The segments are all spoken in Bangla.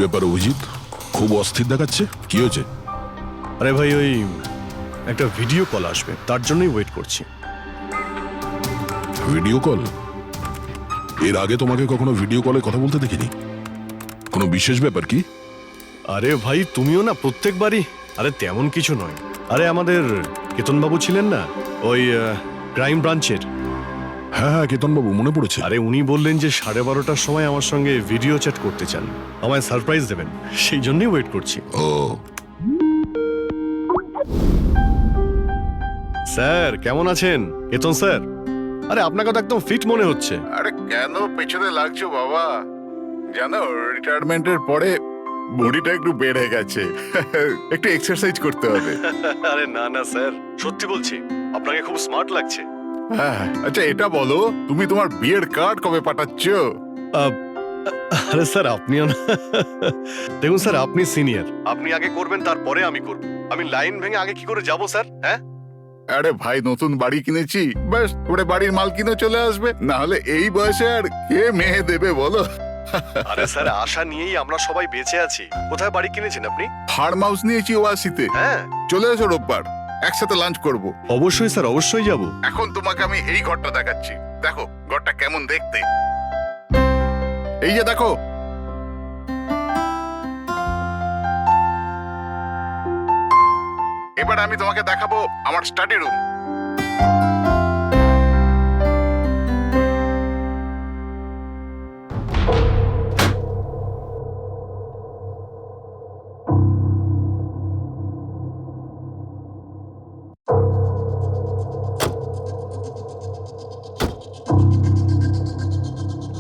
ব্যাপার অভিজিৎ, খুব অস্থির দেখাচ্ছে, কি হয়েছে? আরে ভাই, ওই একটা ভিডিও কল আসবে, তার জন্যই ওয়েট করছি। Video call? এর আগে তোমাকে কখনো ভিডিও কলে কথা বলতে দেখিনি। কোনো বিশেষ ব্যাপার কি? আরে ভাই, তুমিও না প্রত্যেকবারই। আরে তেমন কিছু নয়। আরে আমাদের কেতনবাবু ছিলেন না, ওই ক্রাইম ব্রাঞ্চের। হ্যাঁ হ্যাঁ, কেতনবাবু, মনে পড়েছে। আরে উনি বললেন যে 12:30টার সময় আমার সঙ্গে ভিডিও চ্যাট করতে চান, আমায় সারপ্রাইজ দেবেন, সেই জন্যই ওয়েট করছি। ও, স্যার কেমন আছেন? কেতন স্যার, আরে আপনাকে তো একদম ফিট মনে হচ্ছে। আরে কেন পেছনে লাগছো বাবা? জানো, রিটায়ারমেন্টের পরে বডিটা একটু বেড়ে গেছে। একটু এক্সারসাইজ করতে হবে। আরে না না স্যার, সত্যি বলছি, আপনাকে খুব স্মার্ট লাগছে। হ্যাঁ, আচ্ছা এটা বলো, তুমি তোমার বিয়ের কার্ড কবে পাঠাচ্ছ? আরে স্যার, আপনিও না। দেখুন স্যার, আপনি সিনিয়র, আপনি আগে করবেন, তারপরে আমি করব। আমি লাইন ভেঙে আগে কি করে যাব স্যার? হ্যাঁ, আরে ভাই, নতুন বাড়ি কিনেছি, ব্যাস ওরে বাড়ির মাল কিনে চলে আসবে। না হলে এই বয়সে আর কে মেয়ে দেবে বলো? আরে স্যার, আশা নিয়েই আমরা সবাই বেঁচে আছি। কোথায় বাড়ি কিনেছেন আপনি? ফার্ম হাউস নিয়েছি ওয়াসিতে। হ্যাঁ, চলে এসো রোববার, একসাথে লাঞ্চ করব। অবশ্যই স্যার, অবশ্যই যাব। এখন তোমাকে আমি এই ঘরটা দেখাচ্ছি, দেখো ঘরটা কেমন দেখতে। এই যে দেখো, এবার আমি তোমাকে দেখাবো আমার স্টাডি রুম।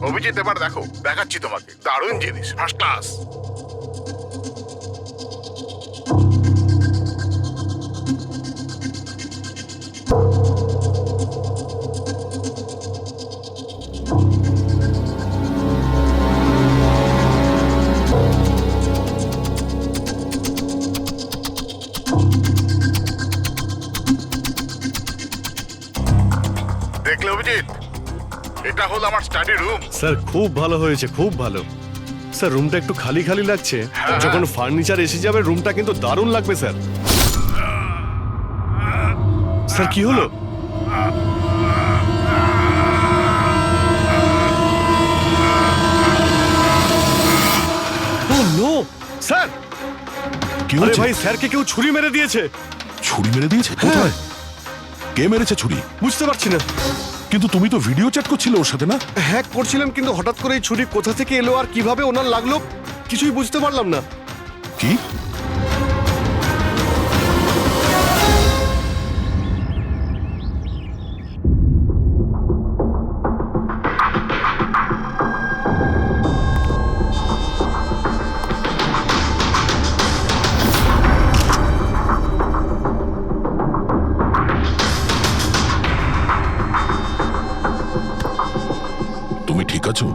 অভিজিৎ, এবার দেখো, দেখাচ্ছি তোমাকে দারুণ জিনিস, ফার্স্ট ক্লাস। দেখলে অভিজিৎ, এটা হলো আমার স্টাডি রুম। স্যার খুব ভালো হয়েছে, খুব ভালো। স্যার রুমটা একটু খালি খালি লাগছে, যখন ফার্নিচার এসে যাবে রুমটা কিন্তু দারুণ লাগবে স্যার। স্যার কি হলো? ও নো স্যার! কি আরে হয়েছে? ভাই, স্যারকে কেউ ছুরি মেরে দিয়েছে। ছুরি মেরে দিয়েছে? কোথায়? কে মেরেছে ছুরি? বুঝতে পারছি না। কিন্তু তুমি তো ভিডিও চ্যাট করছিলে ওর সাথে, না? হ্যাক করছিলাম, কিন্তু হঠাৎ করে এই ছুরি কোথা থেকে এলো আর কিভাবে ওনার লাগলো কিছুই বুঝতে পারলাম না। কি? তুমি ঠিক আছো?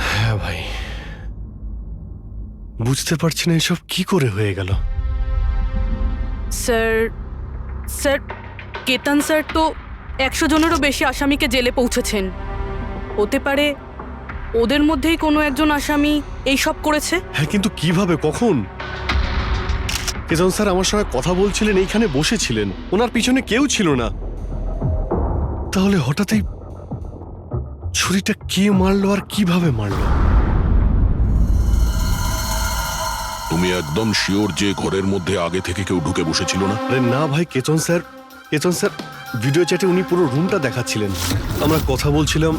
হ্যাঁ ভাই, বুঝতে পারছি না এসব কি করে হয়ে গেল। স্যার স্যার কেতন স্যার তো 100 জনেরও বেশি আসামিকে জেলে পৌঁছেছেন। হতে পারে ওদের মধ্যেই কোনো একজন আসামি এই সব করেছে। হ্যাঁ, কিন্তু কিভাবে, কখন? কেতন স্যার আমার সঙ্গে কথা বলছিলেন, এইখানে বসেছিলেন, ওনার পিছনে কেউ ছিল না। তাহলে হঠাৎই ছুরিটা কে মারলো আর কিভাবে মারলো? তুমি একদম শিওর যে ঘরের মধ্যে আগে থেকে কেউ ঢুকে বসেছিল না? আরে না ভাই, কেতন স্যার ভিডিও চ্যাটে উনি পুরো রুমটা দেখাচ্ছিলেন, আমরা কথা বলছিলাম,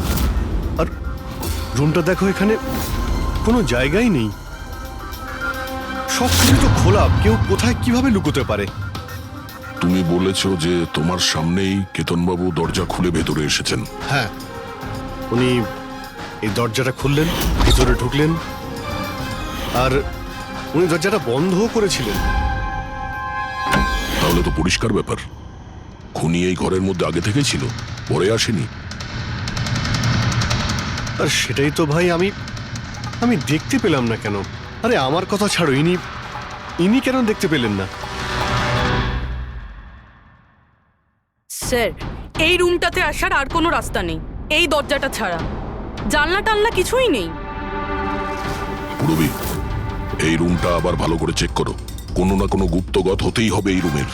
আর রুমটা দেখো, এখানে কোনো জায়গাই নেই, সব কিছু তো খোলা, কেউ কোথায় কিভাবে লুকোতে পারে? তুমি বলেছো যে তোমার সামনেই কেতনবাবু দরজা খুলে ভেতরে এসেছেন। হ্যাঁ, উনি এই দরজাটা খুললেন, ভিতরে ঢুকলেন, আর উনি দরজাটা বন্ধও করেছিলেন। তাহলে তো পরিষ্কার ব্যাপার, খুনি এই ঘরের মধ্যে আগে থেকেই ছিল, পরে আসেনি। আর সেটাই তো ভাই আমি দেখতে পেলাম না কেন। আরে আমার কথা ছাড়ো, ইনি কেন দেখতে পেলেন না? স্যার, এই রুমটাতে আসার আর কোনো রাস্তা নেই, এই দরজাটা ছাড়া। জানলা টানলা কিছুই নেই। পুরবি, এই রুমটা আবার ভালো করে চেক করো। কোনো না কোনো গুপ্তগত হতেই হবে এই রুমের।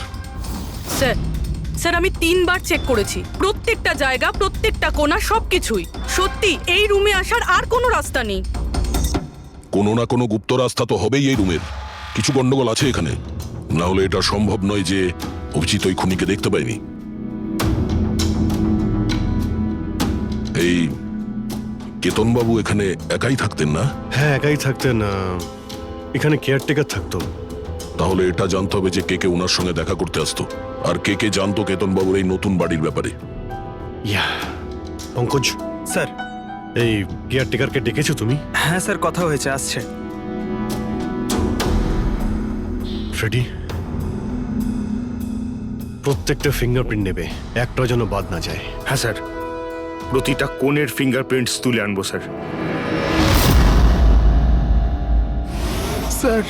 স্যার স্যার আমি 3বার চেক করেছি, প্রত্যেকটা জায়গা, প্রত্যেকটা কোণা, সবকিছুই। সত্যি এই রুমে আসার আর কোনো রাস্তা নেই। কোনো না কোনো গুপ্ত রাস্তা তো হবেই এই রুমের। কিছু গন্ডগোল আছে এখানে, না হলে এটা সম্ভব নয় যে অভিজিৎ ওই খুনিকে দেখতে পায়নি। এই কেতনবাবু এখানে একাই থাকতেন না? হ্যাঁ, একাই থাকতেন। এখানে কেয়ারটেকার থাকতো। তাহলে এটা জানতে হবে যে কে কে ওনার সঙ্গে দেখা করতে আসতো, আর কে কে জানতো কেতনবাবুর এই নতুন বাড়ির ব্যাপারে। ইয়া, পঙ্কজ স্যার। এই কেয়ারটেকারকে ডেকেছো তুমি? হ্যাঁ স্যার, কথা হয়েছে, আসছে। ফ্রেডি, প্রত্যেকটা ফিঙ্গারপ্রিন্ট নেবে, একটা যেন বাদ না যায়। হ্যাঁ স্যার, প্রতিটা কোণের ফিঙ্গারপ্রিন্টস তুলে আনবো স্যার। স্যার,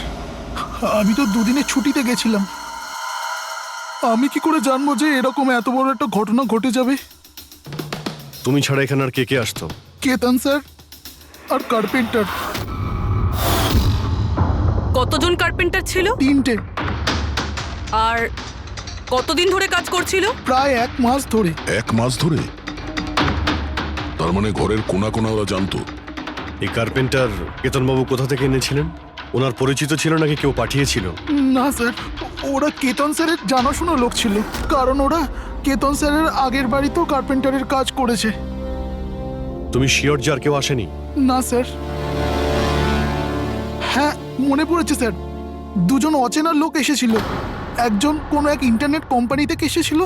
আমি তো দুদিনের ছুটিতে গেছিলাম। আমি কি করে জানবো যে এরকম এত বড় একটা ঘটনা ঘটে যাবে? তুমি ছাড়া এখানে আর কে কে আসতো? কেতন স্যার আর কার্পেন্টার, কতজন কার্পেন্টার ছিল? 3টে। আর কতদিন ধরে কাজ করছিল? প্রায় 1 মাস ধরে। 1 মাস ধরে? তার মানে ঘরের কোনা কোনা ওরা জানতো। এই কার্পেন্টার কেতনবাবু কোথা থেকে এনেছিলেন? ওনার পরিচিত ছিল নাকি কেউ পাঠিয়েছিল? না স্যার, ওরা কেতন স্যারের জানাশোনা লোক ছিল, কারণ ওরা কেতন স্যারের আগের বাড়িতেও কার্পেন্টারের কাজ করেছে। তুমি শিওর যে আর কেউ আসেনি? না স্যার। হ্যাঁ, মনে পড়েছে স্যার, 2জন অচেনা লোক এসেছিল। একজন কোনো এক ইন্টারনেট কোম্পানি থেকে এসেছিল,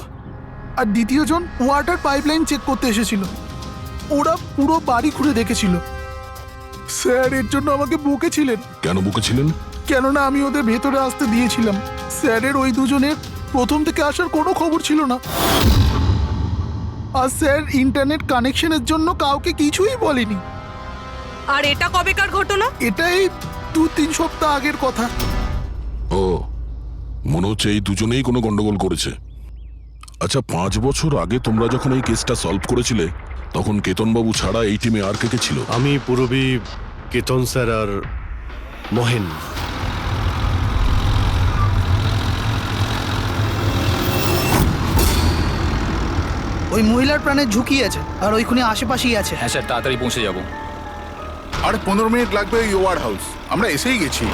আর দ্বিতীয়জন ওয়াটার পাইপলাইন চেক করতে এসেছিল। ওরা পুরো বাড়ি ঘুরে দেখেছিল। স্যার এর জন্য আমাকে বকেছিলেন, কেন বকেছিলেন? কেননা আমি ওদের ভেতরে আসতে দিয়েছিলাম। স্যারের ওই 2জনের প্রথম থেকে আসার কোনো খবর ছিল না। আর স্যার ইন্টারনেট কানেকশনের জন্য কাউকে কিছুই বলেনি। আর এটা কবেকার ঘটনা? এটাই 2-3 সপ্তাহ আগের কথা। ও, মনে হচ্ছে এই দুজনেই কোনো গন্ডগোল করেছে। আচ্ছা, 5 বছর আগে তোমরা যখন এই কেসটা সলভ করেছিলে, তখন কেতনবাবু ছাড়া এই টিমে আর কে কে ছিল? আমি, পুরবী, কেতন স্যার আর মহেন। ওই মহিলার প্রাণের ঝুঁকি আছে, আর ওইখানে আশেপাশেই আছে। হ্যাঁ স্যার, তাড়াতাড়ি পৌঁছে যাব। আর 15 মিনিট লাগবে ওই ওয়ার হাউস, আমরা এসেই গেছি।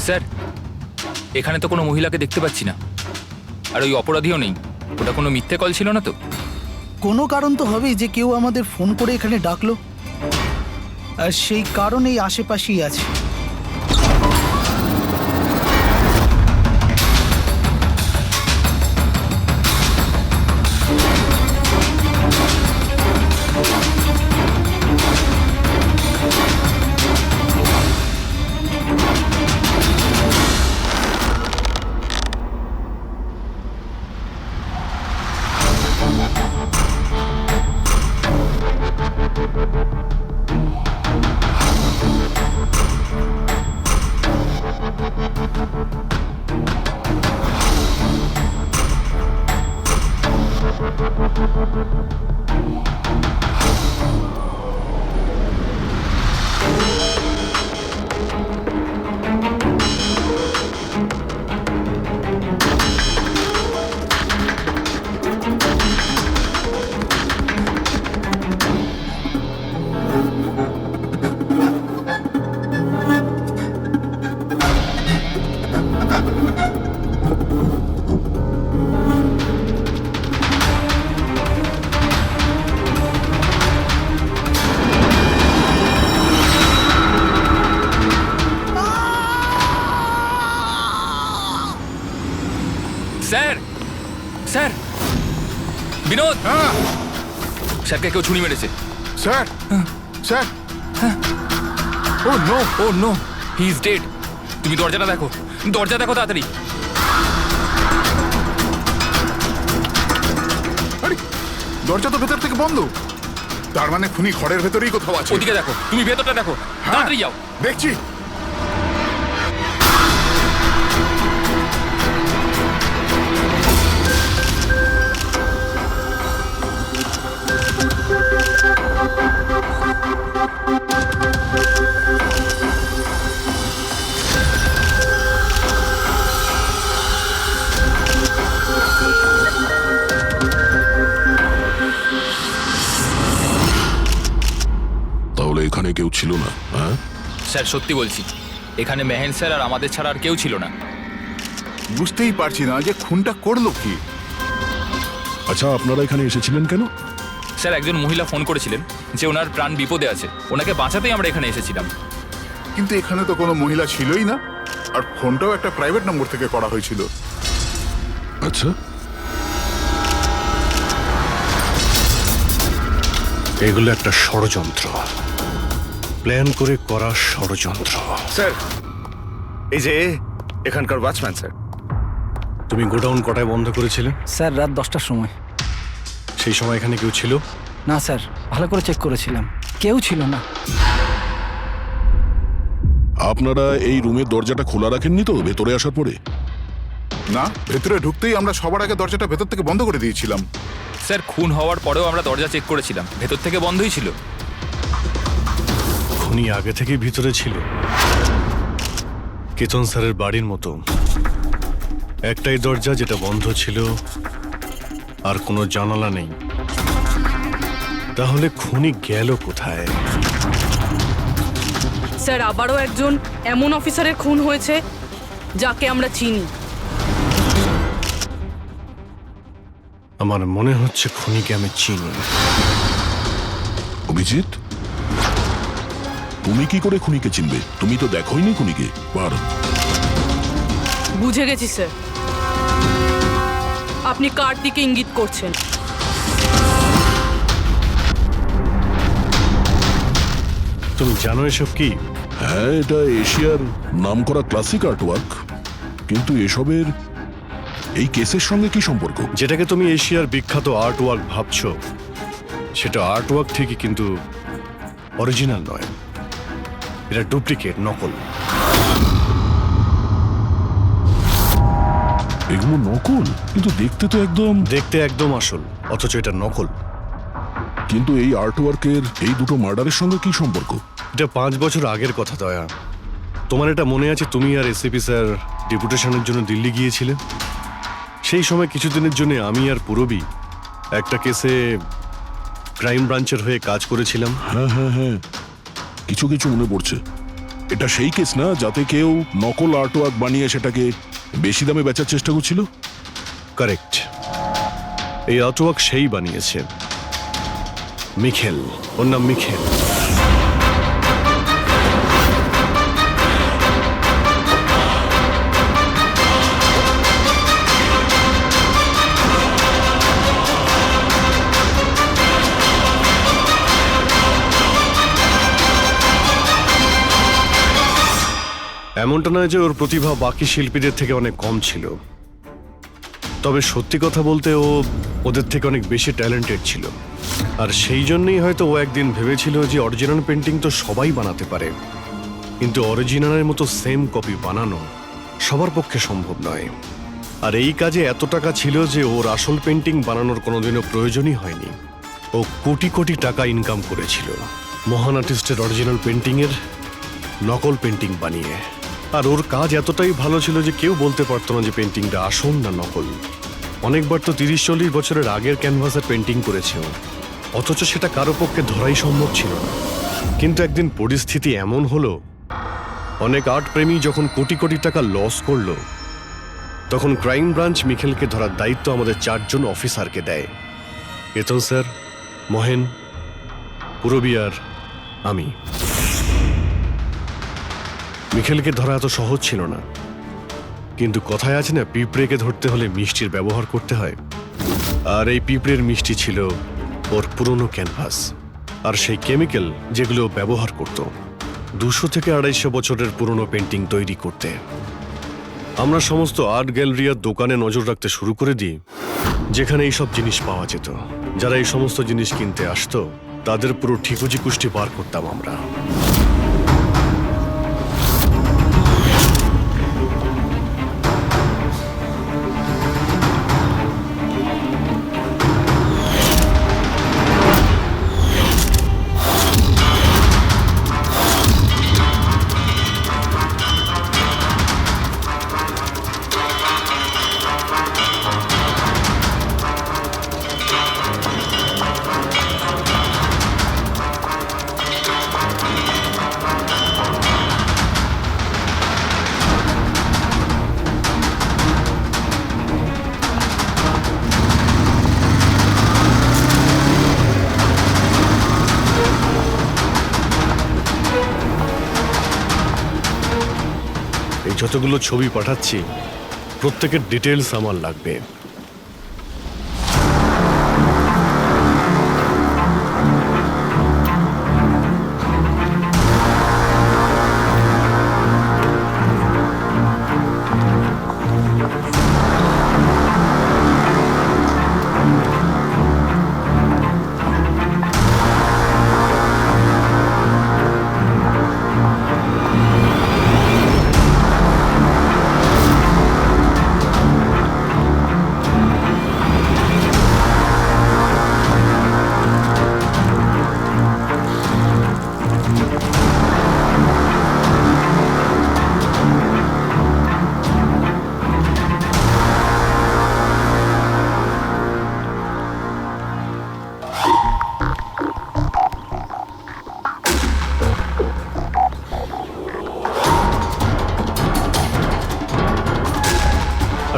স্যার, এখানে তো কোনো মহিলাকে দেখতে পাচ্ছি না, আর ওই অপরাধীও নেই। ওটা কোনো মিথ্যে কল ছিল না তো? কোনো কারণ তো হবেই যে কেউ আমাদের ফোন করে এখানে ডাকলো, আর সেই কারণ এই আশেপাশেই আছে। স্যার স্যার বিনোদ, হ্যাঁ স্যারকে কেউ ছুরি মেরেছে। Sir sir oh no oh no, he is dead. তুমি দরজাটা দেখো, দরজা দেখো তাড়াতাড়ি। আরে দরজা তো ভেতর থেকে বন্ধ, তার মানে খুনি ঘরের ভেতরেই কোথাও আছে। ওদিকে দেখো, তুমি ভেতরটা দেখো, তাড়াতাড়ি যাও। দেখছি। তাহলে এখানে কেউ ছিল না? হ্যাঁ, স্যার সত্যি বলছি, এখানে মেহেন স্যার আর আমাদের ছাড়া আর কেউ ছিল না। বুঝতেই পারছি না যে খুনটা করলো কি। আচ্ছা আপনারা এখানে এসেছিলেন কেন? স্যার একজন মহিলা ফোন করেছিলেন যে ওনার প্রাণ বিপদে আছে, ওনাকে বাঁচাতেই আমরা এখানে এসেছিলাম। কিন্তু এখানে তো কোনো মহিলা ছিলই না, আর ফোনটাও একটা প্রাইভেট নম্বর থেকে করা হয়েছিল। আচ্ছা, এগুলো একটা ষড়যন্ত্র, প্ল্যান করে করা ষড়যন্ত্র। স্যার এই যে এখানকার ওয়াচম্যান স্যার। তুমি গোডাউন কটায় বন্ধ করেছিলে? স্যার রাত 10টার সময়। সেই সময় এখানে কেউ ছিল? না স্যার, ভালো করে চেক করেছিলাম, কেউ ছিল না। আপনারা এই রুমের দরজাটা খোলা রাখেননি তো ভেতরে আসার পরে? না, ভেতরে ঢুকতেই আমরা সবার আগে দরজাটা ভেতর থেকে বন্ধ করে দিয়েছিলাম। স্যার খুন হওয়ার পরেও আমরা দরজা চেক করেছিলাম, ভেতর থেকে বন্ধই ছিল। খুনি আগে থেকেই ভিতরে ছিল, কেতন স্যারের বাড়ির মতো। একটাই দরজা যেটা বন্ধ ছিল, আর কোনো জানালা নেই। তাহলে খুনি গেল কোথায়? স্যার আবারও একজন এমন অফিসারের খুন হয়েছে যাকে আমরা চিনি। আমার মনে হচ্ছে খুনিকে আমি চিনি। অভিজিৎ, তুমি কি করে খুনিকে চিনবে? তুমি তো দেখোইনি খুনিকে। পার বুঝে গেছি স্যার, আপনি কার দিকে ইঙ্গিত করছেন। তুমি জানো এসব কি? হ্যাঁ, এটা এশিয়ার নামকরা ক্লাসিক আর্টওয়ার্ক, কিন্তু এসবের এই কেসের সঙ্গে কি সম্পর্ক? যেটাকে তুমি এশিয়ার বিখ্যাত আর্ট ওয়ার্ক ভাবছো, সেটা আর্ট ওয়ার্ক ঠিকই, কিন্তু অরিজিনাল নয়। এটা ডুপ্লিকেট, নকল। এগুলো নকল, কিন্তু দেখতে তো একদম। দেখতে একদম আসল, অথচ এটা নকল। কিন্তু এই আর্টওয়ার্কের এই দুটো মার্ডারের সঙ্গে কি সম্পর্ক? এটা 5 বছর আগের কথা দয়া। তোমার এটা মনে আছে, তুমি আর এসিপি স্যার ডেপুটেশনের জন্য দিল্লি গিয়েছিলে? সেই সময় কিছুদিনের জন্য আমি আর পুরবী একটা কেসে ক্রাইম ব্রাঞ্চের হয়ে কাজ করেছিলাম। হ্যাঁ হ্যাঁ হ্যাঁ, কিছু কিছু মনে পড়ছে। এটা সেই কেস না যাতে কেউ নকল আর্টওয়ার্ক বানিয়ে সেটাকে বেশি দামে বেচার চেষ্টা করছিল? কারেক্ট, এই আর্টওয়ার্ক সেই বানিয়েছে, মিখেল। ওর নাম মিখেল। এমনটা নয় যে ওর প্রতিভা বাকি শিল্পীদের থেকে অনেক কম ছিল, তবে সত্যি কথা বলতে ও ওদের থেকে অনেক বেশি ট্যালেন্টেড ছিল। আর সেই জন্যই হয়তো ও একদিন ভেবেছিল যে অরিজিনাল পেন্টিং তো সবাই বানাতে পারে, কিন্তু অরিজিনালের মতো সেম কপি বানানো সবার পক্ষে সম্ভব নয়। আর এই কাজে এত টাকা ছিল যে ওর আসল পেন্টিং বানানোর কোনোদিনও প্রয়োজনই হয়নি। ও কোটি কোটি টাকা ইনকাম করেছিল মহান আর্টিস্টের অরিজিনাল পেন্টিংয়ের নকল পেন্টিং বানিয়ে। আর ওর কাজ এতটাই ভালো ছিল যে কেউ বলতে পারতো না যে পেন্টিংটা আসল না নকল। অনেকবার তো 30-40 বছরের আগের ক্যানভাসের পেন্টিং করেছে ও, অথচ সেটা কারো পক্ষে ধরাই সম্ভব ছিল না। কিন্তু একদিন পরিস্থিতি এমন হলো, অনেক আর্ট প্রেমী যখন কোটি কোটি টাকা লস করলো, তখন ক্রাইম ব্রাঞ্চ মিখেলকে ধরার দায়িত্ব আমাদের 4 জন অফিসারকে দেয়। কেতন স্যার, মহেন, পুরবী আর আমি। মিখেলকে ধরা এত সহজ ছিল না, কিন্তু কথায় আছে না, পিঁপড়েকে ধরতে হলে মিষ্টির ব্যবহার করতে হয়। আর এই পিঁপড়ের মিষ্টি ছিল ওর পুরনো ক্যানভাস, আর সেই কেমিক্যাল যেগুলো ও ব্যবহার করত 200 থেকে 250 বছরের পুরনো পেন্টিং তৈরি করতে। আমরা সমস্ত আর্ট গ্যালারি আর দোকানে নজর রাখতে শুরু করে দিই যেখানে এইসব জিনিস পাওয়া যেত। যারা এই সমস্ত জিনিস কিনতে আসতো তাদের পুরো ঠিকুজি কুষ্টি বার করতাম আমরা। এই যতগুলো ছবি পাঠাচ্ছি প্রত্যেকের ডিটেলস আমার লাগবে।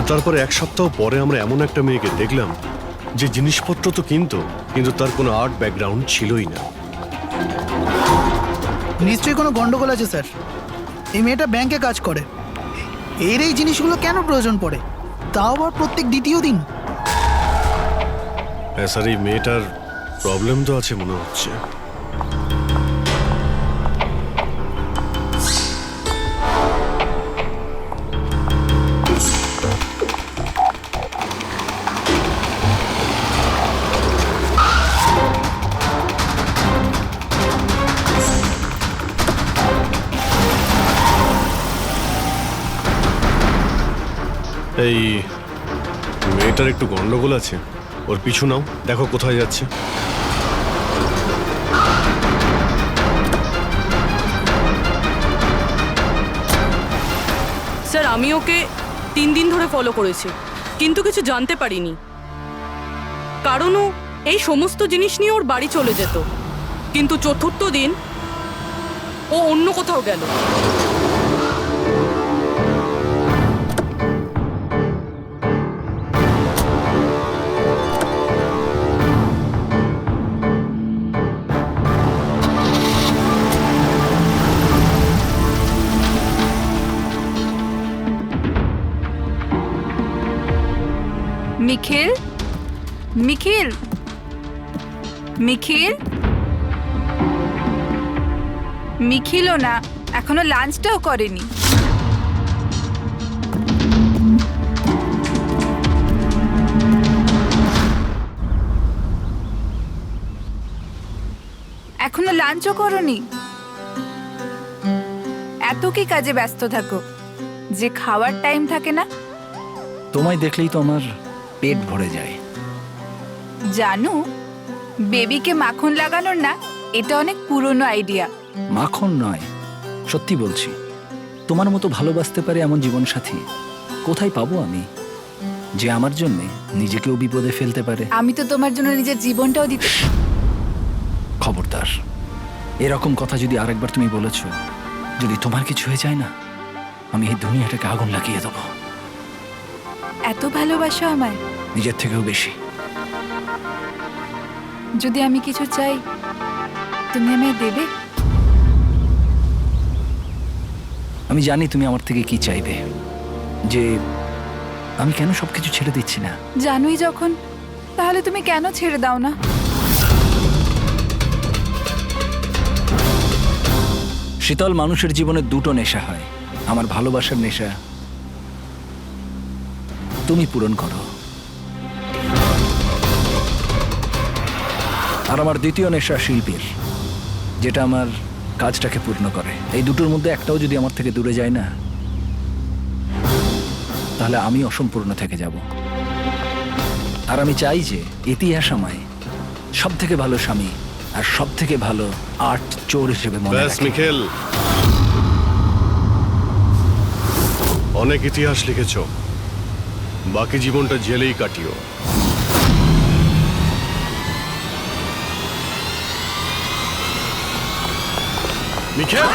আর তারপরে 1 সপ্তাহ পরে আমরা এমন একটা মেয়েকে দেখলাম যে জিনিসপত্র তো কিন্তু তার কোনো আর্ট ব্যাকগ্রাউন্ড ছিলই না। নিশ্চয়ই কোনো গন্ডগোল আছে স্যার। এই মেয়েটা ব্যাংকে কাজ করে, এর এই জিনিসগুলো কেন প্রয়োজন পড়ে, তাও আবার প্রত্যেক দ্বিতীয় দিন? হ্যাঁ স্যার, এই মেয়েটার প্রবলেম তো আছে মনে হচ্ছে। এই মেয়েটার একটু গন্ডগোল আছে, ওর পিছু নাও, দেখো কোথায় যাচ্ছে। স্যার আমি ওকে 3 দিন ধরে ফলো করেছি, কিন্তু কিছু জানতে পারিনি। কারণ ও এই সমস্ত জিনিস নিয়ে ওর বাড়ি চলে যেত, কিন্তু 4র্থ দিন ও অন্য কোথাও গেল। নিখিল, নিখিল, নিখিল, নিখিলও না, এখনো লাঞ্চটাও করেনি। এখনো লাঞ্চও করনি? এত কি কাজে ব্যস্ত থাকো যে খাওয়ার টাইম থাকে না? তোমায় দেখলেই তো আমার পেট ভরে যায়। জানো, বেবিকে মাখন লাগানোর না, এটা অনেক পুরনো আইডিয়া। মাখন নয়, সত্যি বলছি, তোমার মতো ভালোবাসতে পারে এমন জীবনসাথী কোথায় পাবো আমি, যে আমার জন্য নিজেকেও বিপদে ফেলতে পারে। আমি তো তোমার জন্য নিজের জীবনটাও দিতে। খবরদার, এরকম কথা যদি আরেকবার তুমি বলেছ, যদি তোমার কিছু হয়ে যায় না, আমি এই দুনিয়াটাকে আগুন লাগিয়ে দেবো। এত ভালোবাসো আমায়? নিজের থেকেও বেশি। যদি আমি কিছু চাই, তুমি আমায় দেবে? আমি জানি তুমি আমার থেকে কি চাইবে, যে আমি কেন সবকিছু ছেড়ে দিচ্ছি না। জানোই যখন, তাহলে তুমি কেন ছেড়ে দাও না? শীতল, মানুষের জীবনে দুটো নেশা হয়, আমার ভালোবাসার নেশা তুমি পূরণ করো, আর আমার দ্বিতীয় নেশা শিল্পীর, যেটা আমার কাজটাকে পূর্ণ করে। এই দুটোর মধ্যে একটাও যদি আমার থেকে দূরে যায় না, তাহলে আমি অসম্পূর্ণ থেকে যাব। আর আমি চাই যে ইতিহাস আমায় সব থেকে ভালো স্বামী আর সব থেকে ভালো আর্ট চোর হিসেবে মনে ব্যাস রাখে। মিখেল, অনেক ইতিহাস লিখেছ, বাকি জীবনটা জেলেই কাটিও। মিখেল,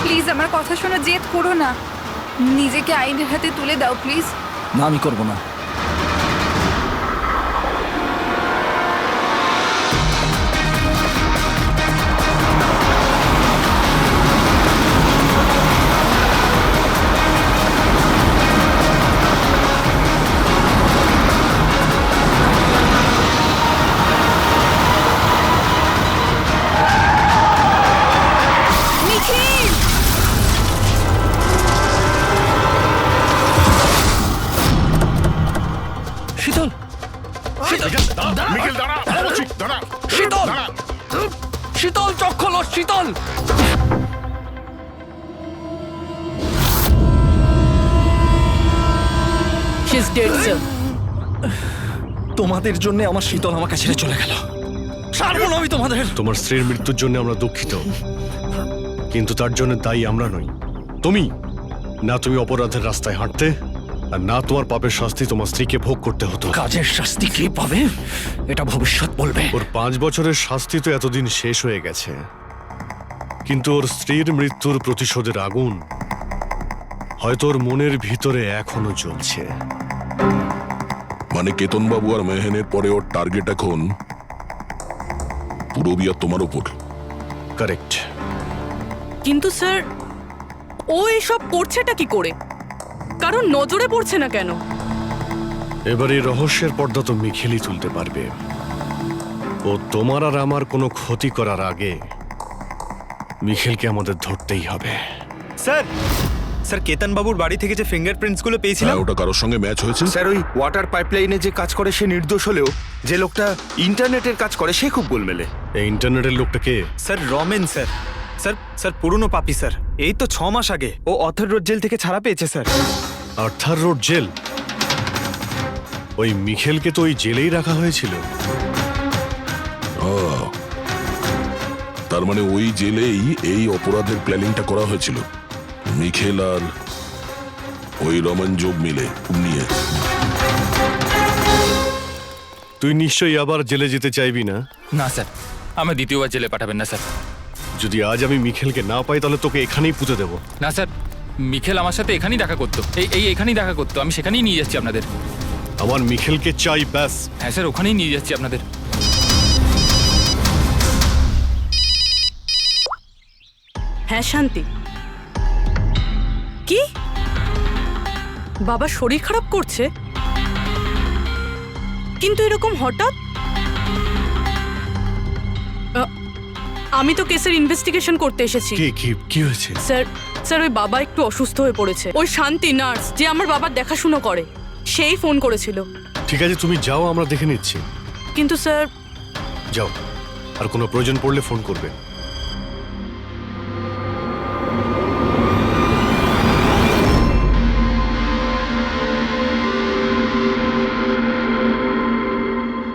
প্লিজ আমার কথা শোনো, জেদ করো না। নিজেকে আইনের হাতে তুলে দাও প্লিজ। না, আমি করব না। নিখিল! শীতল, মিখেল দাঁড়া, বলছি, দাঁড়া, শীতল! দাঁড়া। শীতল, চোখ খোলো, শীতল! She is dead, sir. তোমাদের জন্য আমার শীতল আমাকে ছেড়ে চলে গেল। ছাড়বো না আমি তোমাদের। তোমার স্ত্রীর মৃত্যুর জন্য আমরা দুঃখিত, কিন্তু তার জন্য দায়ী আমরা নই, তুমি। না তুমি অপরাধের রাস্তায় হাঁটতে, আর না তোমার পাপের শাস্তি তোমার স্ত্রীকে ভোগ করতে হতো। কাজের শাস্তি কে পাবে এটা ভবিষ্যৎ বলবে। ওর 5 বছরের শাস্তি তো এতদিন শেষ হয়ে গেছে, কিন্তু ওর স্ত্রীর মৃত্যুর প্রতিশোধের আগুন হয়তো ওর মনের ভিতরে এখনো জ্বলছে। মানে কেতনবাবু আর মেহেনের পরে ওর টার্গেট এখন পুরবি আর তোমার উপর। কারেক্ট। কিন্তু স্যার, ও এসব করছেটা কি করে? কারণ নজরে পড়ছে না কেন? এবার এই রহস্যের পর্দা তো মিখেলই তুলতে পারবে। ও তোমার আর আমার কোনো ক্ষতি করার আগে মিখেলকে আমাদের ধরতেই হবে। স্যার, স্যার কেতন বাবুর বাড়ি থেকে যে ফিঙ্গারপ্রিন্টস গুলো পেয়েছিলাম, হ্যাঁ, ওটা কারোর সঙ্গে ম্যাচ হয়েছে? স্যার ওই ওয়াটার পাইপলাইনে যে কাজ করে সে নির্দোষ হলেও যে লোকটা ইন্টারনেটের কাজ করে সে খুব গোলমেলে। এই ইন্টারনেটের লোকটা কে? Sir Ramen sir. Sir sir পুরনো পাপি স্যার। এই তো 6 মাস আগে ও অথর রোড জেল থেকে ছাড়া পেয়েছে স্যার। Arthur road jail? ওই মিখেলকে তো ওই জেলেই রাখা হয়েছিল। তার মানে ওই জেলেই এই অপরাধের প্ল্যানিংটা করা হয়েছিল, মিখেল আর ওই রমন যোগ মিলে নিয়ে। তুই নিশ্চয়ই আবার জেলে যেতে চাইবি না? না স্যার, আমার দ্বিতীয়বার জেলে পাঠাবেন না স্যার। যদি আজ আমি মিখেলকে না পাই তাহলে তোকে এখানেই পুঁতে দেবো। না স্যার, মিখেল আমার সাথে এখানেই দেখা করতো, এখানেই দেখা করতো। আমি সেখানেই নিয়ে যাচ্ছি আপনাদের। আমার মিখেলকে চাই, ব্যাস। হ্যাঁ স্যার, ওখানেই নিয়ে যাচ্ছি আপনাদের। হ্যাঁ শান্তি। কি? বাবা শরীর খারাপ করছে? কিন্তু এরকম হঠাৎ? আমি তো কেসের ইনভেস্টিগেশন করতে এসেছি। কি হয়েছে? স্যার ওই বাবা একটু অসুস্থ হয়ে পড়েছে। ওই শান্তি নার্স যে আমার বাবার দেখাশুনো করে, সেই ফোন করেছিল। ঠিক আছে, তুমি যাও, আমরা দেখে নিচ্ছি। কিন্তু স্যার। যাও, আর কোনো প্রয়োজন পড়লে ফোন করবে।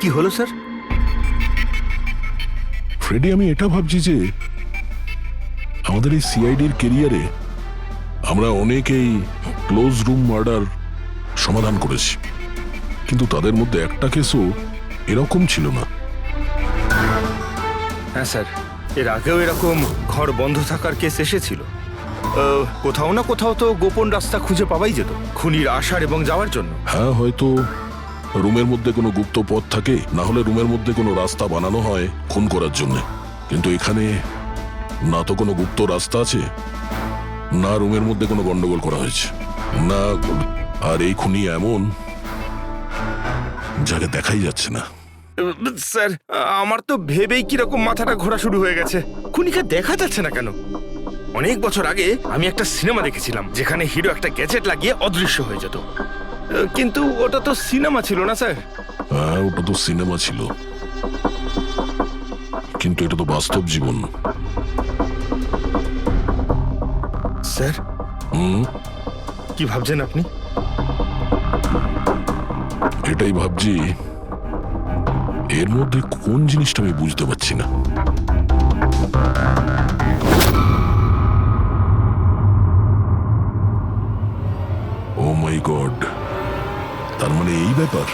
কি হলো স্যার? ফ্রেডি, আমি এটা ভাবছি যে আমাদের এই সিআইডির কেরিয়ারে আমরা অনেকেই ক্লোজ রুম মার্ডার সমাধান করেছি, কিন্তু তাদের মধ্যে একটা কেসও এরকম ছিল না। হ্যাঁ স্যার, এর আগেও এরকম ঘর বন্ধ থাকার কেস এসেছিল। কোথাও না কোথাও তো গোপন রাস্তা খুঁজে পাওয়াই যেত খুনির আসার এবং যাওয়ার জন্য। হ্যাঁ, হয়তো রুমের মধ্যে কোনো গুপ্ত পথ থাকে, না হলে রুমের মধ্যে কোনো রাস্তা বানানো হয় খুন করার জন্য। কিন্তু এখানে না তো কোনো গুপ্ত রাস্তা আছে, না রুমের মধ্যে কোনো গন্ডগোল করা হয়েছে, না। আর এই খুনি এমন যাকে দেখাই যাচ্ছে না। স্যার, আমার তো ভেবেই কিরকম মাথাটা ঘোরা শুরু হয়ে গেছে। খুনিকে দেখা যাচ্ছে না কেন? অনেক বছর আগে আমি একটা সিনেমা দেখেছিলাম যেখানে হিরো একটা গ্যাজেট লাগিয়ে অদৃশ্য হয়ে যেত, কিন্তু ওটা তো সিনেমা ছিল না স্যার। হ্যাঁ, ওটা তো সিনেমা ছিল, কিন্তু এটা তো বাস্তব জীবন। স্যার, কি ভাবছেন আপনি? এটাই ভাবছি, এর মধ্যে কোন জিনিসটা আমি বুঝতে পারছি না। ও মাই গড, তার মানে এই ব্যাপার।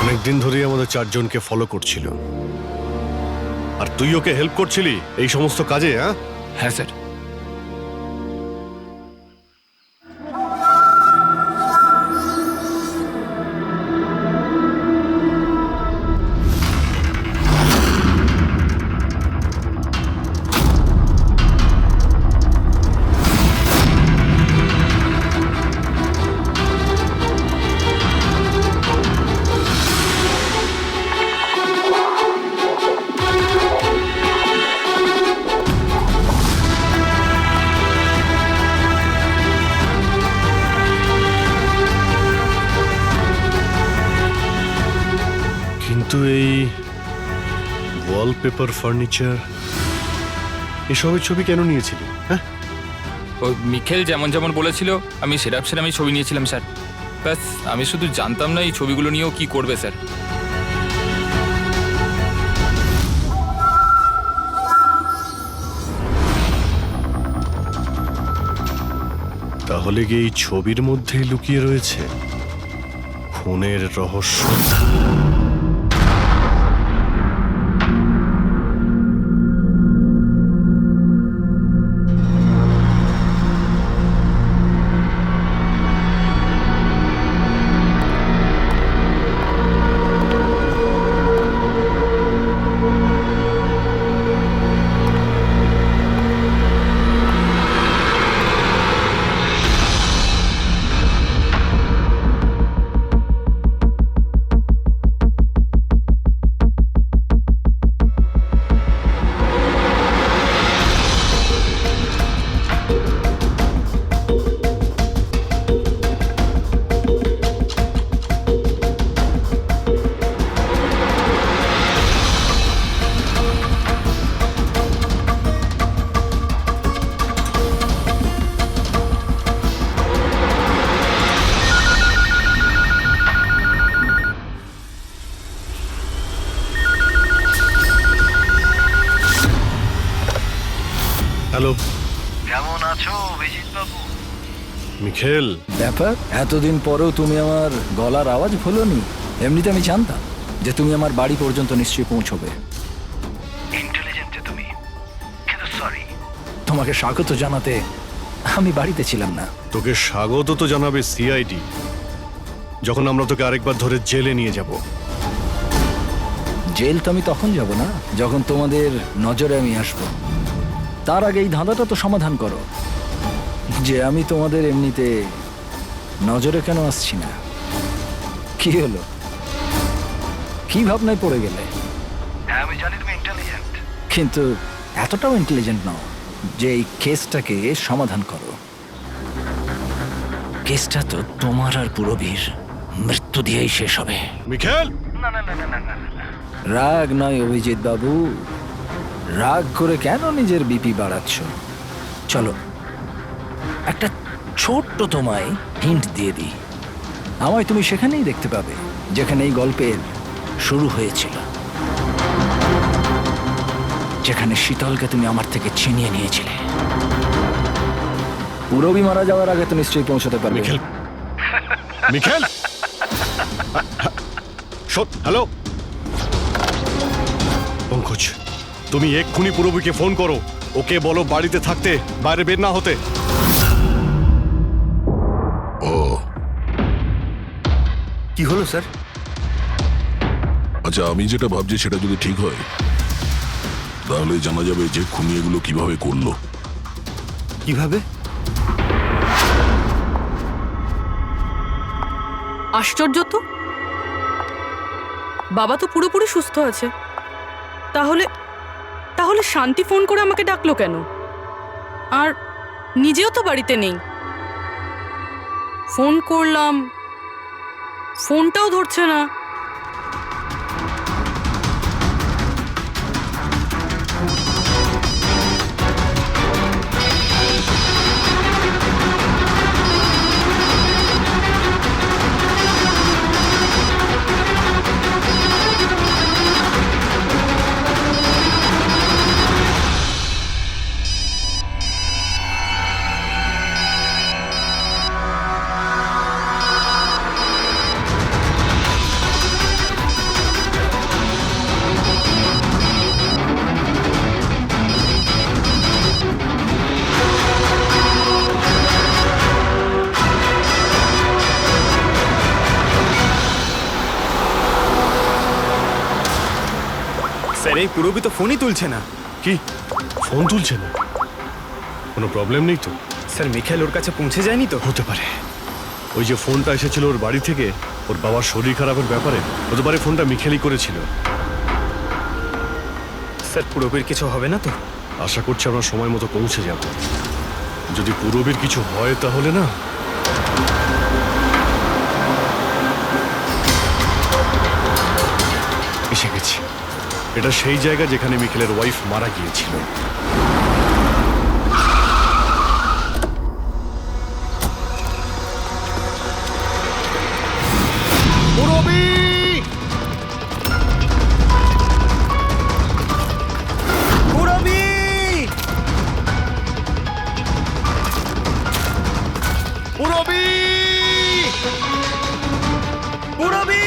অনেকদিন ধরেই আমাদের চারজনকে ফলো করছিল, আর তুই ওকে হেল্প করছিলি এই সমস্ত কাজে। হ্যাঁ হ্যাঁ স্যার। কিন্তু এই ওয়ালপেপার, ফার্নিচার, এসবের ছবি কেন নিয়েছিলি? হ্যাঁ, ওই মিখেল যেমন যেমন বলেছিল আমি সেরামই ছবি নিয়েছিলাম স্যার। ব্যাস, আমি শুধু জানতাম না এই ছবিগুলো নিয়েও কি করবে স্যার। তাহলে কি এই ছবির মধ্যেই লুকিয়ে রয়েছে খুনের রহস্য? হ্যালো, কেমন আছো অভিজিৎ বাবু? মিখেল। ব্যাপার, এতদিন পরেও তুমি আমার গলার আওয়াজ ভুলোনি। এমনিতে আমি জানতাম যে তুমি আমার বাড়ি পর্যন্ত নিশ্চয়ই পৌঁছবে। ইন্টেলিজেন্ট তুমি, কিন্তু সরি, তোমাকে স্বাগত জানাতে আমি বাড়িতে ছিলাম না। তোকে স্বাগত তো জানাবে সিআইডি, যখন আমরা তোকে আরেকবার ধরে জেলে নিয়ে যাব। জেল তো আমি তখন যাব না যখন তোমাদের নজরে আমি আসব। তার আগে এই ধাঁধাটা তো সমাধান করো যে আমি তোমাদের এমনিতে নজরে কেন আসছি না। কি হলো, কি ভাবনায় পড়ে গেলে? হ্যাঁ, আমি জানি তুমি ইন্টেলিজেন্ট, কিন্তু এতটাও ইন্টেলিজেন্ট নও যে এই কেসটাকে সমাধান করো। কেসটা তো তোমার আর পুরবীর মৃত্যু দিয়েই শেষ হবে। মিখেল, রাগ নয় অভিজিৎ বাবু, রাগ করে কেন নিজের বিপি বাড়াচ্ছ? চলো একটা ছোট্ট তোমায় হিন্ট দিয়ে দিই। আমায় তুমি সেখানেই দেখতে পাবে যেখানে এই গল্পের শুরু হয়েছিল, যেখানে শীতলকে তুমি আমার থেকে ছিনিয়ে নিয়েছিলে। পুরবি মারা যাওয়ার আগে তো নিশ্চয়ই পৌঁছতে পারবে। মিখেল, মিখেল, হ্যালো পঙ্কজ, তুমি এক্ষুনি পুরবীকে ফোন করো, ওকে বলো বাড়িতে থাকতে, বাইরে বের না হতে। ও কি হলো স্যার? আচ্ছা, আমি যেটা ভাবছি সেটা যদি ঠিক হয় তাহলে জানা যাবে যে খুনি এগুলো কিভাবে করলো। কিভাবে? আশ্চর্য তো, বাবা তো পুরোপুরি সুস্থ আছে, তাহলে তাহলে শান্তি ফোন করে আমাকে ডাকলো কেন? আর নিজেও তো বাড়িতে নেই। ফোন করলাম, ফোনটাও ধরছে না। স্যার এই পুরবি তো ফোনই তুলছে না। কি ফোন তুলছে না? কোনো প্রবলেম নেই তো? স্যার মিখেল ওর কাছে পৌঁছে যায়নি তো? হতে পারে ওই যে ফোনটা এসেছিল ওর বাড়ি থেকে ওর বাবার শরীর খারাপের ব্যাপারে, হতে পারে ফোনটা মিখেলই করেছিল। স্যার পুরবির কিছু হবে না তো? আশা করছি আমরা সময় মতো পৌঁছে যাব। যদি পুরবীর কিছু হয় তাহলে না, এসে গেছি। এটা সেই জায়গা যেখানে মিখেলের ওয়াইফ মারা গিয়েছিল। পুরবী! পুরবি! পুরবী! পুরবি!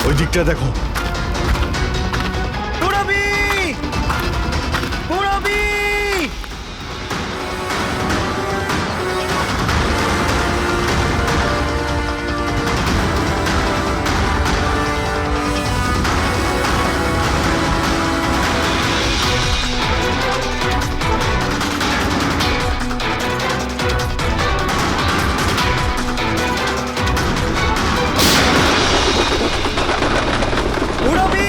ওই দিকটা দেখো। পুরবি! পুরবি! পুরবি!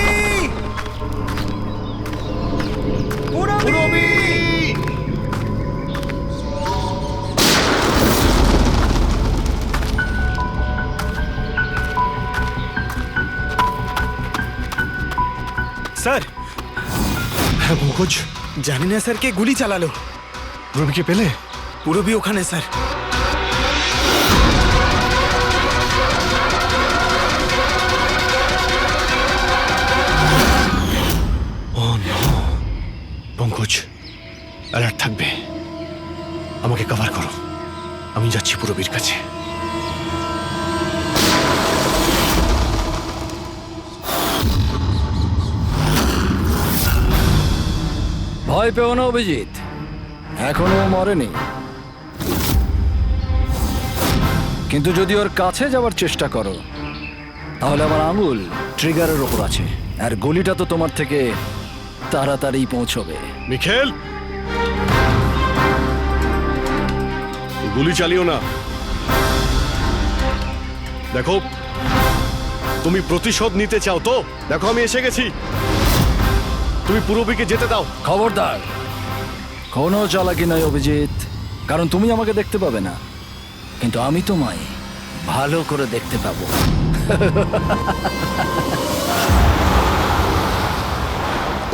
পুরবি! স্যার হ্যাঁ পঙ্কজ, জানি না স্যার কে গুলি চালালো। পুরবীকে পেলে? পুরবি ওখানে sir. Oh no! Pankaj, alert থাকবে। আমাকে কভার করো, আমি যাচ্ছি পুরবীর কাছে। ভয় পেও না অভিজিৎ, এখনো ও মরেনি। কিন্তু যদি ওর কাছে যাওয়ার চেষ্টা করো তাহলে আমার আঙুল ট্রিগারের ওপর আছে, আর গুলিটা তো তোমার থেকে তাড়াতাড়ি পৌঁছবে। মিখেল, গুলি চালিও না। দেখো, তুমি প্রতিশোধ নিতে চাও তো? দেখো আমি এসে গেছি, তুমি পুরবীকে যেতে দাও। খবরদার, কোনো চালাকি নয় অভিজিৎ, কারণ তুমি আমাকে দেখতে পাবে না, কিন্তু আমি তোমায় ভালো করে দেখতে পাবো।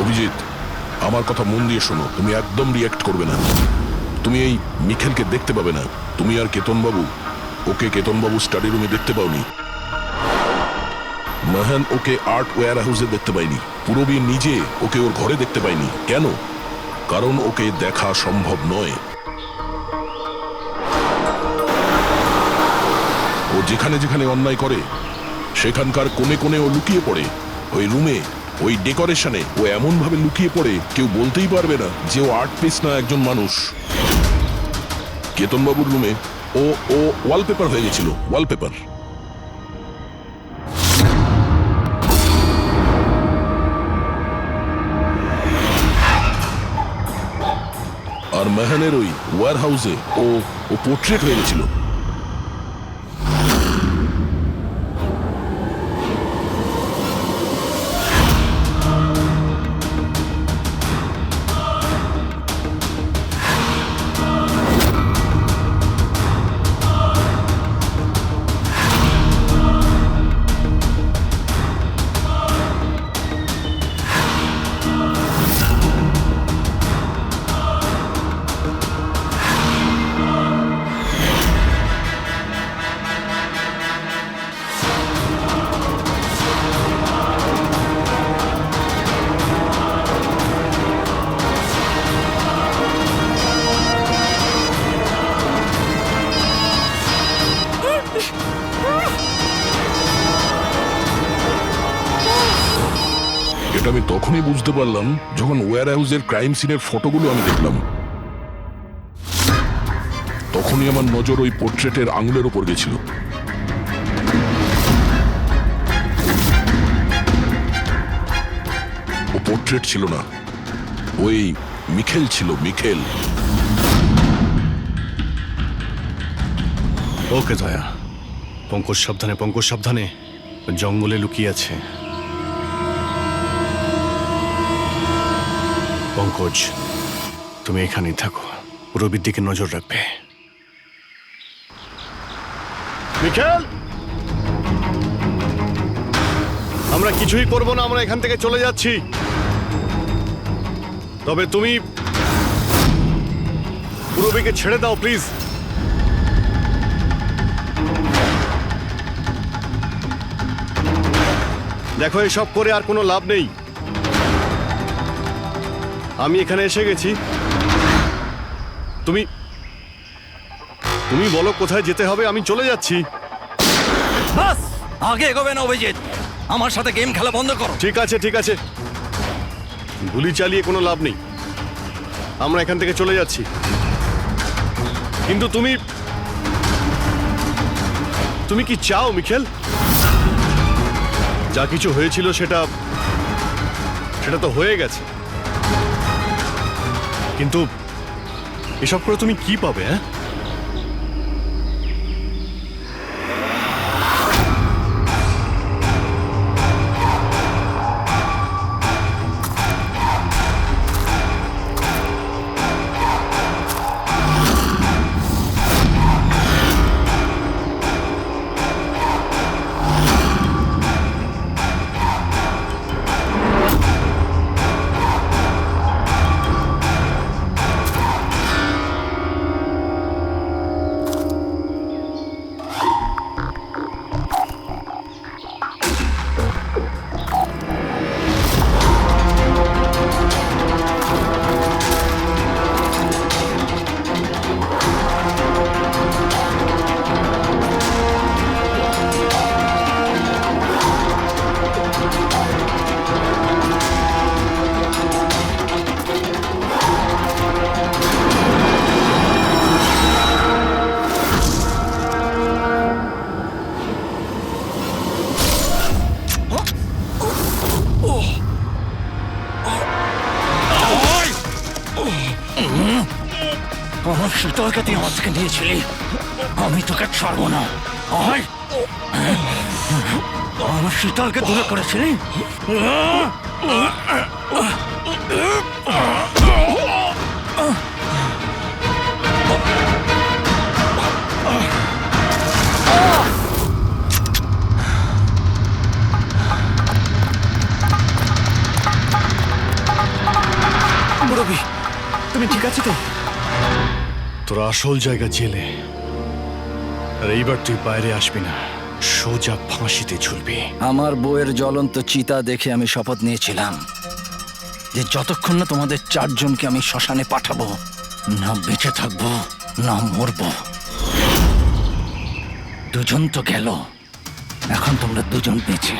অভিজিৎ, আমার কথা মন দিয়ে শোনো, তুমি একদম রিয়াক্ট করবে না। তুমি এই মিখেলকে দেখতে পাবে না। তুমি আর কেতনবাবু, ওকে কেতনবাবু স্টাডি রুমে দেখতে পাওনি। মাহান ওকে আর্ট ওয়্যার হাউসে দেখতে পাইনি। পূরবী নিজে ওকে ওর ঘরে দেখতে পাইনি। কেন? কারণ ওকে দেখা সম্ভব নয়। ও যেখানে যেখানে অন্যায় করে সেখানকার কোণে কোণে ও লুকিয়ে পড়ে। ওই রুমে, ওই ডেকোরেশনে ও এমন ভাবে লুকিয়ে পড়ে কেউ বলতেই পারবে না যে ও আর্ট পিস না, একজন মানুষ। কেতনবাবুর রুমে ও ও ওয়ালপেপার হয়ে গেছিল, ওয়ালপেপার। আর মেহানের ওই ওয়্যার হাউসে ও ও পোর্ট্রেট হয়ে গেছিল। এটা আমি তখনই বুঝতে পারলাম যখন ওয়্যার হাউসের ক্রাইম সিনের ফটোগুলো আমি দেখলাম। তখনই আমার নজর ওই পোর্ট্রেটের আঙুলের উপর গেছিল। ও পোর্ট্রেট ছিল না, ওই মিখেল ছিল, মিখেল। ওকে দয়া, পঙ্কজ সাবধানে, পঙ্কজ সাবধানে, জঙ্গলে লুকিয়ে আছে। পঙ্কজ, তুমি এখানেই থাকো, রবির দিকে নজর রাখবে। মিখেল, আমরা কিছুই করব না, আমরা এখান থেকে চলে যাচ্ছি। তবে তুমি রবিকে ছেড়ে দাও প্লিজ। দেখো, এসব করে আর কোনো লাভ নেই। আমি এখানে এসে গেছি, তুমি তুমি বলো কোথায় যেতে হবে, আমি চলে যাচ্ছি। বাস, আগে এগোবে না অভিজিৎ, আমার সাথে গেম খেলা বন্ধ করো। ঠিক আছে, ঠিক আছে, গুলি চালিয়ে কোনো লাভ নেই, আমরা এখান থেকে চলে যাচ্ছি। কিন্তু তুমি তুমি কি চাও মিখেল? যা কিছু হয়েছিল সেটা তো হয়ে গেছে, কিন্তু এসব করে তুমি কি পাবে? হ্যাঁ, আমার শীতলকে তুই আমার থেকে নিয়েছিলি, আমি তোকে ছাড়বো না। আমার শীতলকে দূরে করেছিলি। পপি তুমি ঠিক আছো তো? তোর আসল জায়গা জেলে, আর এইবার তুই বাইরে আসবি না, সোজা ফাঁসিতে ঝুলবি। আমার বউয়ের জ্বলন্ত চিতা দেখে আমি শপথ নিয়েছিলাম যে যতক্ষণ না তোমাদের চারজনকে আমি শ্মশানে পাঠাবো, না বেঁচে থাকবো না মরবো। দুজন তো গেল, এখন তোমরা দুজন বেঁচে।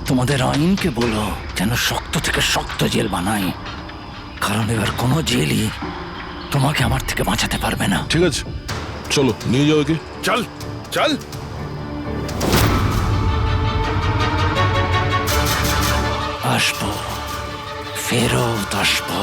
তোমাদের আইনকে বলো যেন শক্ত থেকে শক্ত জেল বানাই, কারণ এবার কোনো জেলই তোমাকে আমার থেকে বাঁচাতে পারবে না। ঠিক আছে, চলো নিয়ে যাও একে। চল চল। আসবো, ফেরত আসবো।